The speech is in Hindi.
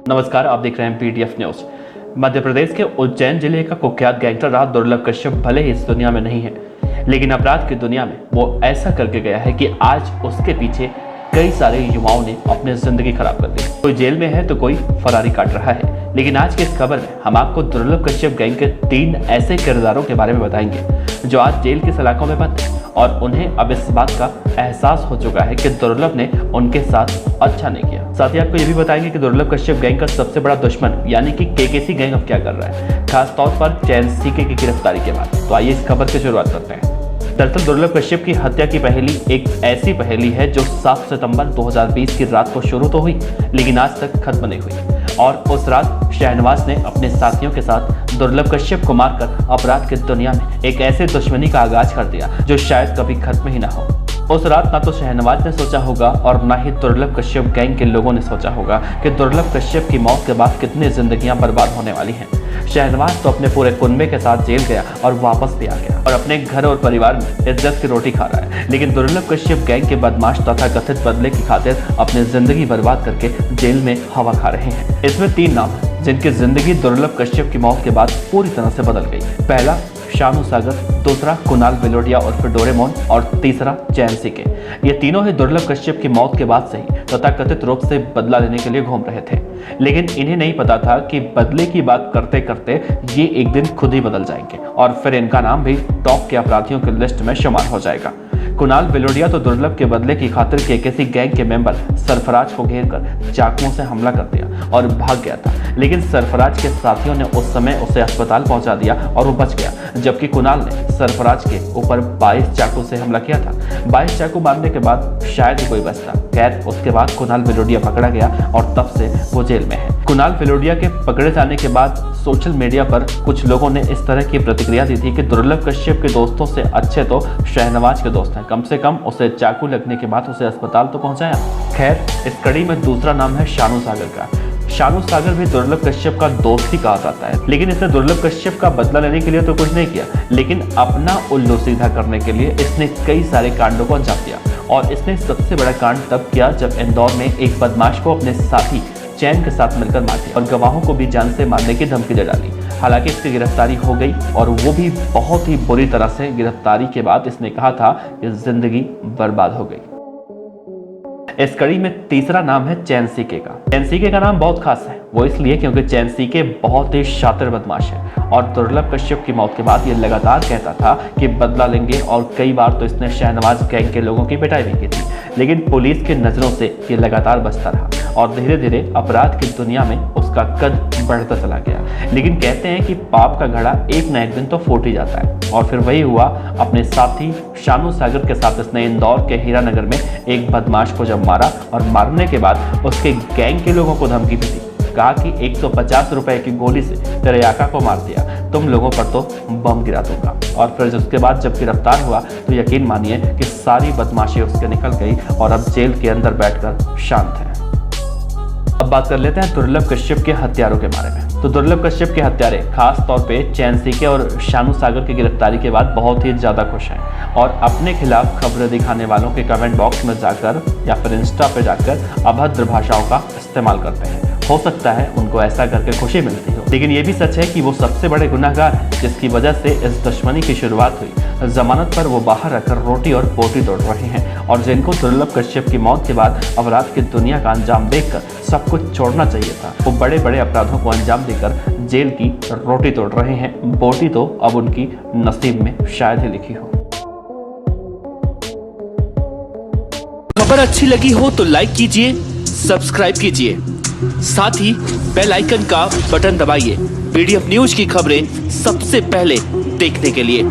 नमस्कार, आप देख रहे हैं पीटीएफ न्यूज। मध्य प्रदेश के उज्जैन जिले का कुख्यात गैंगस्टर रहा दुर्लभ कश्यप भले ही इस दुनिया में नहीं है, लेकिन अपराध की दुनिया में वो ऐसा करके गया है कि आज उसके पीछे कई सारे युवाओं ने अपनी जिंदगी खराब कर दी। कोई जेल में है तो कोई फरारी काट रहा है। लेकिन आज की इस खबर में हम आपको दुर्लभ कश्यप गैंग के 3 ऐसे किरदारों के बारे में बताएंगे जो आज जेल की सलाखों में बंद हैं और उन्हें अब इस बात का एहसास हो चुका है कि दुर्लभ ने उनके साथ अच्छा नहीं किया। साथ ही आपको ये भी बताएंगे कि दुर्लभ कश्यप गैंग का सबसे बड़ा दुश्मन यानी कि केकेसी गैंग अब क्या कर रहा है, खासतौर पर चैन सीके की गिरफ्तारी के बाद। तो आइए इस खबर की शुरुआत करते हैं। दरअसल दुर्लभ कश्यप की हत्या की पहेली एक ऐसी पहेली है जो 7 सितंबर 2020 की रात को शुरू तो हुई लेकिन आज तक खत्म नहीं हुई। और उस रात शहनवाज ने अपने साथियों के साथ दुर्लभ कश्यप को मारकर अपराध की दुनिया में एक ऐसे दुश्मनी का आगाज कर दिया जो शायद कभी खत्म ही ना हो। उस रात ना तो शहनवाज ने सोचा होगा और ना ही दुर्लभ कश्यप गैंग के लोगों ने सोचा होगा कि दुर्लभ कश्यप की मौत के बाद कितनी जिंदगियां बर्बाद होने वाली हैं। शहनवाज तो अपने पूरे कुनबे के साथ जेल गया और वापस भी आ गया और अपने घर और परिवार में इज्जत की रोटी खा रहा है। लेकिन दुर्लभ कश्यप गैंग के बदमाश तथा कथित बदले की खातिर अपनी जिंदगी बर्बाद करके जेल में हवा खा रहे हैं। इसमें 3 नाम हैं जिनकी जिंदगी दुर्लभ कश्यप की मौत के बाद पूरी तरह से बदल गई। पहला शानू सागर, दूसरा कुणाल बेलोडिया उर्फ डोरेमोन और तीसरा चैन सीके। ये तीनों ही दुर्लभ कश्यप की मौत के बाद से ही तथाकथित रूप से बदला लेने के लिए घूम रहे थे। लेकिन इन्हें नहीं पता था कि बदले की बात करते करते ये एक दिन खुद ही बदल जाएंगे और फिर इनका नाम भी टॉप के अपराधियों की लिस्ट में शुमार हो जाएगा। कुणाल बेलोडिया तो दुर्लभ के बदले की खातिर केकेसी गैंग के मेंबर सरफराज को घेरकर चाकुओं से हमला कर दिया और भाग गया था। लेकिन सरफराज के साथियों ने उस समय उसे अस्पताल पहुंचा दिया और वो बच गया, जबकि कुणाल ने सरफराज के ऊपर 22 चाकू से हमला किया था। 22 चाकू मारने के बाद शायद ही कोई बचता। खैर, उसके बाद कुणाल बेलोडिया पकड़ा गया और तब से वो जेल में है। कुणाल बेलोडिया के पकड़े जाने के बाद सोशल मीडिया पर कुछ लोगों ने इस तरह की प्रतिक्रिया दी थी कि दुर्लभ कश्यप के दोस्तों से अच्छे तो शहनवाज के दोस्त हैं, कम से कम उसे चाकू लगने के बाद उसे अस्पताल तो पहुंचाया। खैर, इस कड़ी में दूसरा नाम है शानू सागर का। शानू सागर भी दुर्लभ कश्यप का दोस्त ही कहा जाता है, लेकिन इसने दुर्लभ कश्यप का बदला लेने के लिए तो कुछ नहीं किया, लेकिन अपना उल्लू सीधा करने के लिए इसने कई सारे कांडों को अंजाम दिया। और इसने सबसे बड़ा कांड तब किया जब इंदौर में एक बदमाश को अपने साथी चैन के साथ मिलकर मार दिया और गवाहों को भी जान से मारने की धमकी दे डाली। हालांकि इसकी गिरफ्तारी हो गई और वो भी बहुत ही बुरी तरह से। गिरफ्तारी के बाद इसने कहा था कि जिंदगी बर्बाद हो गई। इस कड़ी में तीसरा नाम है चैन सीके का। चैन सीके का नाम बहुत खास है, वो इसलिए क्योंकि चैन सीके बहुत ही शातिर बदमाश है और दुर्लभ कश्यप की मौत के बाद ये लगातार कहता था कि बदला लेंगे और कई बार तो इसने शहनवाज गैंग के लोगों की पिटाई भी की थी। लेकिन पुलिस की नजरों से ये लगातार बचता रहा और धीरे धीरे अपराध की दुनिया में उसका कद बढ़ता चला गया। लेकिन कहते हैं कि पाप का घड़ा एक न एक दिन तो फूट ही जाता है और फिर वही हुआ। अपने साथी शानू सागर के साथ इसने इंदौर के हीरानगर में एक बदमाश को जब मारा और मारने के बाद उसके गैंग के लोगों को धमकी भी दी। कहा कि 150 रुपए की गोली से तेरे आका को मार दिया, तुम लोगों पर तो बम गिरा दूंगा। और फिर उसके बाद जब गिरफ्तार हुआ तो यकीन मानिए कि सारी बदमाशी उसके निकल गई और अब जेल के अंदर बैठकर शांत है। अब बात कर लेते हैं दुर्लभ कश्यप के हत्यारों के बारे में। तो दुर्लभ कश्यप के हत्यारे खास तौर पे चैन सीके और शानू सागर की गिरफ्तारी के बाद बहुत ही ज्यादा खुश हैं और अपने खिलाफ खबरें दिखाने वालों के कमेंट बॉक्स में जाकर या फिर इंस्टा पे जाकर अभद्र भाषाओं का इस्तेमाल करते हैं। हो सकता है उनको ऐसा करके खुशी मिलती हो, लेकिन ये भी सच है कि वो सबसे बड़े गुनहगार हैं जिसकी वजह से इस दुश्मनी की शुरुआत हुई। जमानत पर वो बाहर रखकर रोटी और बोटी तोड़ रहे हैं और जिनको दुर्लभ कश्यप की मौत के बाद अपराध की दुनिया का अंजाम देखकर सब कुछ छोड़ना चाहिए था, वो बड़े बड़े अपराधों को अंजाम देकर जेल की रोटी तोड़ रहे हैं। बोटी तो अब उनकी नसीब में शायद ही लिखी हो। खबर अच्छी लगी हो तो लाइक कीजिए, सब्सक्राइब कीजिए, साथ ही बेल आइकन का बटन दबाइए पीडीएफ न्यूज की खबरें सबसे पहले देखने के लिए।